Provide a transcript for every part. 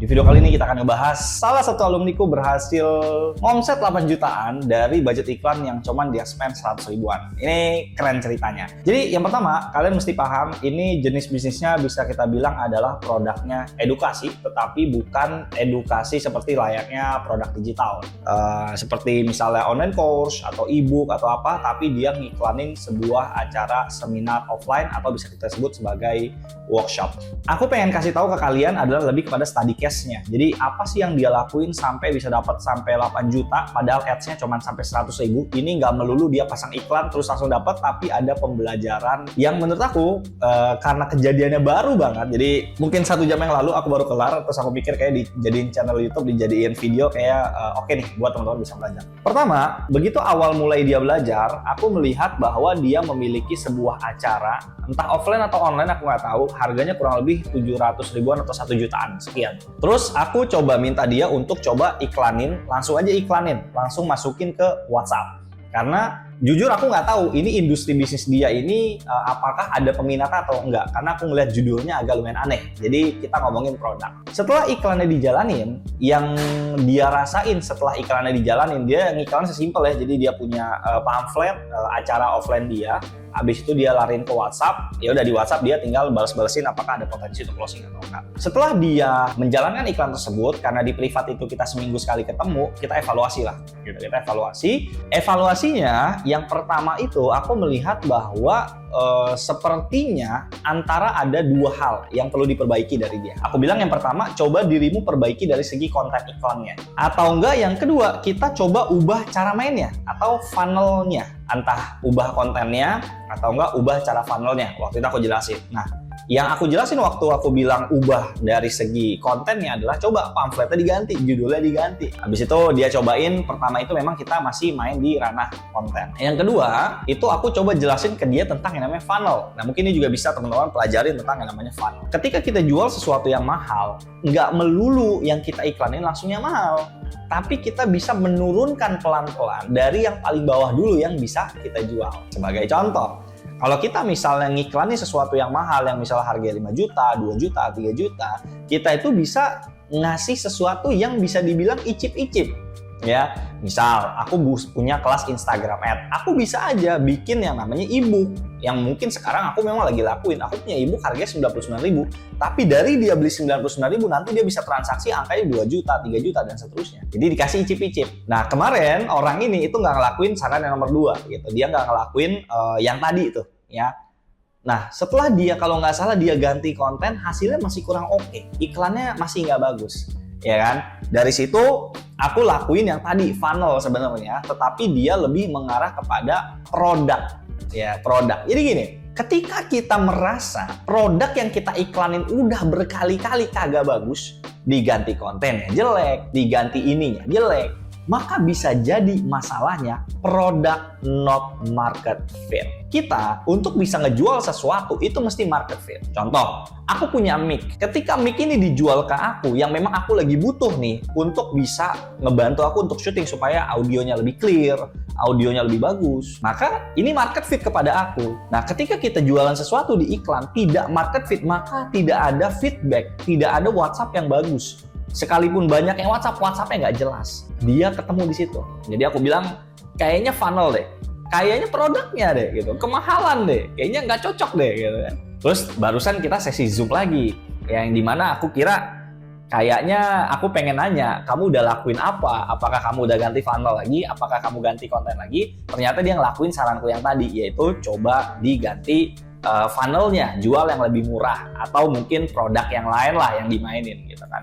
Di video kali ini kita akan ngebahas salah satu alumniku berhasil ngomset 8 jutaan dari budget iklan yang cuman dia spend 100 ribuan. Ini keren ceritanya. Jadi yang pertama, kalian mesti paham ini jenis bisnisnya bisa kita bilang adalah produknya edukasi, tetapi bukan edukasi seperti layaknya produk digital. Seperti misalnya online course atau e-book atau apa, tapi dia ngiklanin sebuah acara seminar offline atau bisa kita sebut sebagai workshop. Aku pengen kasih tahu ke kalian adalah lebih kepada study case-nya. Jadi apa sih yang dia lakuin sampai bisa dapat sampai 8 juta padahal ads-nya cuma sampai 100 ribu. Ini nggak melulu dia pasang iklan terus langsung dapat, tapi ada pembelajaran yang menurut aku karena kejadiannya baru banget. Jadi mungkin 1 jam yang lalu aku baru kelar, terus aku pikir kayak dijadiin channel YouTube, dijadiin video kayak oke nih buat teman-teman bisa belajar. Pertama, begitu awal mulai dia belajar, aku melihat bahwa dia memiliki sebuah acara, entah offline atau online aku nggak tahu, harganya kurang lebih 700 ribuan atau 1 jutaan sekian. Terus aku coba minta dia untuk coba iklanin, langsung aja iklanin, langsung masukin ke WhatsApp. Karena jujur aku nggak tahu ini industri bisnis dia ini apakah ada peminat atau enggak, karena aku ngeliat judulnya agak lumayan aneh. Jadi kita ngomongin produk. Setelah iklannya dijalanin, yang dia rasain setelah iklannya dijalanin, dia ngiklan sesimpel ya. Jadi dia punya pamflet acara offline dia. Habis itu dia lariin ke WhatsApp, ya udah di WhatsApp dia tinggal balas-balesin apakah ada potensi untuk closing atau enggak. Setelah dia menjalankan iklan tersebut, karena di privat itu kita seminggu sekali ketemu, kita evaluasi lah. Kita evaluasi. Evaluasinya yang pertama itu aku melihat bahwa sepertinya antara ada 2 hal yang perlu diperbaiki dari dia. Aku bilang yang pertama, coba dirimu perbaiki dari segi konten iklannya. Atau enggak yang kedua, kita coba ubah cara mainnya atau funnelnya. Entah ubah kontennya atau enggak ubah cara funnelnya. Waktu itu aku jelasin. Nah, yang aku jelasin waktu aku bilang ubah dari segi kontennya adalah coba pamfletnya diganti, judulnya diganti. Habis itu dia cobain, pertama itu memang kita masih main di ranah konten. Yang kedua, itu aku coba jelasin ke dia tentang yang namanya funnel. Nah mungkin ini juga bisa teman-teman pelajarin tentang yang namanya funnel. Ketika kita jual sesuatu yang mahal, nggak melulu yang kita iklanin langsungnya mahal. Tapi kita bisa menurunkan pelan-pelan dari yang paling bawah dulu yang bisa kita jual. Sebagai contoh, kalau kita misalnya ngiklanin sesuatu yang mahal, yang misalnya harganya 5 juta, 2 juta, 3 juta, kita itu bisa ngasih sesuatu yang bisa dibilang icip-icip. Ya, misal aku punya kelas Instagram Ad, aku bisa aja bikin yang namanya e-book, yang mungkin sekarang aku memang lagi lakuin. Aku punya e-book harganya 99 ribu, tapi dari dia beli 99 ribu, nanti dia bisa transaksi angkanya 2 juta, 3 juta, dan seterusnya. Jadi dikasih icip-icip. Nah kemarin orang ini itu nggak ngelakuin saran yang nomor 2 gitu. Dia nggak ngelakuin yang tadi itu ya. Nah setelah dia kalau nggak salah dia ganti konten, hasilnya masih kurang oke, iklannya masih nggak bagus, ya kan? Dari situ aku lakuin yang tadi funnel sebenarnya, tetapi dia lebih mengarah kepada produk, ya produk. Jadi gini, ketika kita merasa produk yang kita iklanin udah berkali-kali kagak bagus, diganti kontennya jelek, diganti ininya jelek, maka bisa jadi masalahnya produk not market fit. Kita untuk bisa ngejual sesuatu itu mesti market fit. Contoh, aku punya mic. Ketika mic ini dijual ke aku yang memang aku lagi butuh nih untuk bisa ngebantu aku untuk syuting supaya audionya lebih clear, audionya lebih bagus, maka ini market fit kepada aku. Nah, ketika kita jualan sesuatu di iklan tidak market fit, maka tidak ada feedback, tidak ada WhatsApp yang bagus. Sekalipun banyak yang WhatsApp-nya nggak jelas, dia ketemu di situ. Jadi aku bilang, kayaknya funnel deh, kayaknya produknya deh, gitu, kemahalan deh, kayaknya nggak cocok deh, gitu kan. Terus barusan kita sesi Zoom lagi, yang dimana aku kira kayaknya aku pengen nanya, kamu udah lakuin apa? Apakah kamu udah ganti funnel lagi? Apakah kamu ganti konten lagi? Ternyata dia ngelakuin saranku yang tadi, yaitu coba diganti funnelnya, jual yang lebih murah, atau mungkin produk yang lain lah yang dimainin, gitu kan.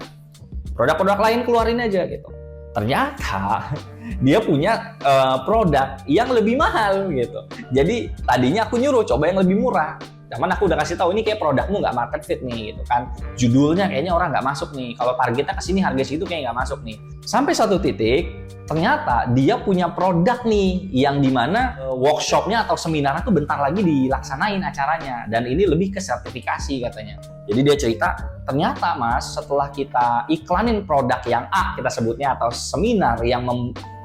Produk-produk lain keluarin aja gitu. Ternyata dia punya produk yang lebih mahal gitu. Jadi tadinya aku nyuruh coba yang lebih murah. Cuman aku udah kasih tahu ini kayak produkmu nggak market fit nih gitu kan. Judulnya kayaknya orang nggak masuk nih. Kalau targetnya kesini harga segitu kayak nggak masuk nih. Sampai satu titik ternyata dia punya produk nih yang dimana workshopnya atau seminarnya tuh bentar lagi dilaksanain acaranya. Dan ini lebih ke sertifikasi katanya. Jadi dia cerita, ternyata mas setelah kita iklanin produk yang A kita sebutnya atau seminar yang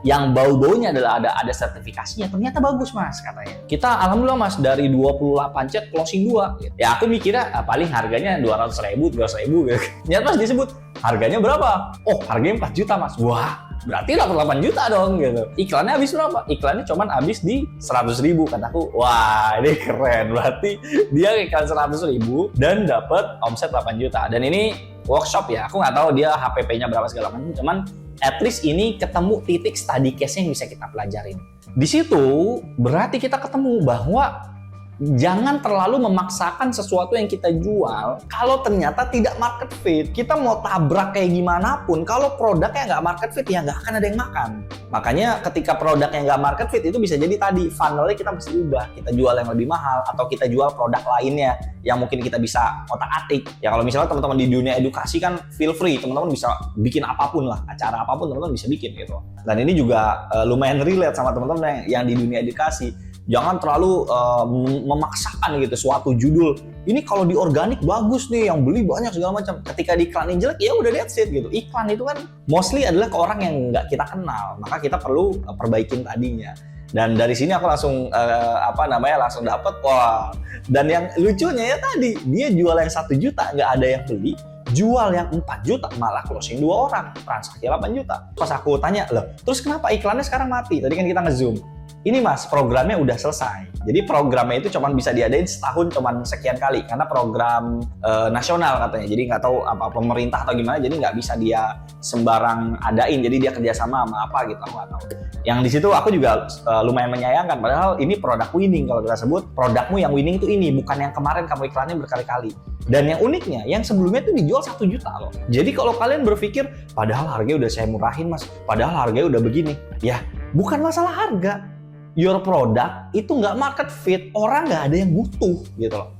yang bau-baunya adalah ada sertifikasinya, ternyata bagus mas katanya. Kita alhamdulillah mas dari 28 chat closing 2 gitu. Ya aku mikirnya paling harganya 200.000 gitu. Ternyata pas disebut harganya berapa? Oh harganya 4 juta mas. Wah berarti dapat 8 juta dong gitu. Iklannya habis berapa? Iklannya cuman habis di 100.000. Kataku wah ini keren, berarti dia iklan 100.000 dan dapat omset 8 juta. Dan ini workshop ya, aku nggak tahu dia HPP-nya berapa segala macam, cuman at least ini ketemu titik study case yang bisa kita pelajarin. Di situ berarti kita ketemu bahwa jangan terlalu memaksakan sesuatu yang kita jual kalau ternyata tidak market fit. Kita mau tabrak kayak gimana pun, kalau produknya nggak market fit ya nggak akan ada yang makan. Makanya ketika produknya nggak market fit itu bisa jadi tadi funnelnya kita mesti ubah. Kita jual yang lebih mahal atau kita jual produk lainnya yang mungkin kita bisa otak-atik. Ya kalau misalnya teman-teman di dunia edukasi kan feel free, teman-teman bisa bikin apapun lah, acara apapun teman-teman bisa bikin gitu. Dan ini juga lumayan relate sama teman-teman yang di dunia edukasi. Jangan terlalu memaksakan gitu suatu judul. Ini kalau di organik bagus nih, yang beli banyak segala macam. Ketika di iklanin jelek, ya udah that's it gitu. Iklan itu kan mostly adalah ke orang yang nggak kita kenal, maka kita perlu perbaikin tadinya. Dan dari sini aku langsung langsung dapet wah. Dan yang lucunya ya tadi dia jual yang 1 juta nggak ada yang beli. Jual yang 4 juta malah closing 2 orang, transaksi 8 juta. Pas aku tanya, loh terus kenapa iklannya sekarang mati? Tadi kan kita nge-zoom. Ini mas, programnya udah selesai. Jadi programnya itu cuma bisa diadain setahun cuma sekian kali. Karena program nasional katanya. Jadi nggak tahu apa pemerintah atau gimana. Jadi nggak bisa dia sembarang adain. Jadi dia kerjasama sama apa gitu, aku nggak tahu. Yang di situ aku juga lumayan menyayangkan. Padahal ini produk winning kalau kita sebut. Produkmu yang winning tuh ini, bukan yang kemarin kamu iklanin berkali-kali. Dan yang uniknya, yang sebelumnya itu dijual 1 juta loh. Jadi kalau kalian berpikir, padahal harganya udah saya murahin mas, padahal harganya udah begini. Ya, bukan masalah harga. Your product itu nggak market fit, orang nggak ada yang butuh gitu loh.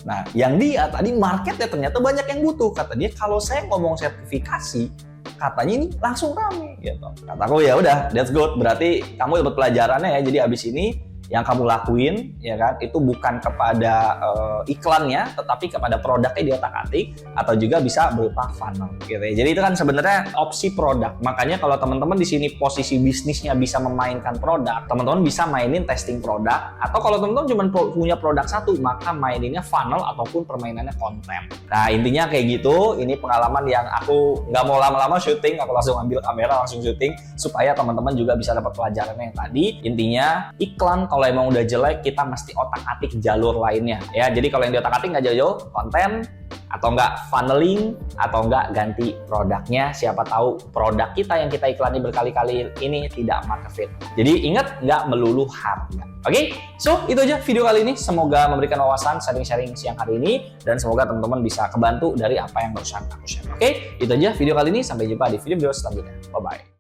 Nah, yang dia tadi marketnya ternyata banyak yang butuh. Kata dia, kalau saya ngomong sertifikasi, katanya ini langsung rame gitu. Kataku ya udah, that's good. Berarti kamu dapat pelajarannya ya. Jadi abis ini yang kamu lakuin ya kan itu bukan kepada iklannya tetapi kepada produknya di otak-atik atau juga bisa berupa funnel gitu ya. Jadi itu kan sebenarnya opsi produk. Makanya kalau teman-teman di sini posisi bisnisnya bisa memainkan produk, teman-teman bisa mainin testing produk, atau kalau teman-teman cuma punya produk satu maka maininnya funnel ataupun permainannya konten. Nah intinya kayak gitu. Ini pengalaman yang aku nggak mau lama-lama syuting, aku langsung ambil kamera langsung syuting supaya teman-teman juga bisa dapat pelajarannya yang tadi. Intinya iklan kalau emang udah jelek kita mesti otak-atik jalur lainnya ya. Jadi kalau yang di otak-atik nggak jauh-jauh konten atau nggak funneling atau nggak ganti produknya. Siapa tahu produk kita yang kita iklani berkali-kali ini tidak market fit. Jadi ingat nggak melulu harga. Oke, so itu aja video kali ini. Semoga memberikan wawasan sharing-sharing siang hari ini dan semoga teman-teman bisa kebantu dari apa yang barusan aku share. Oke, itu aja video kali ini. Sampai jumpa di video selanjutnya. Bye bye.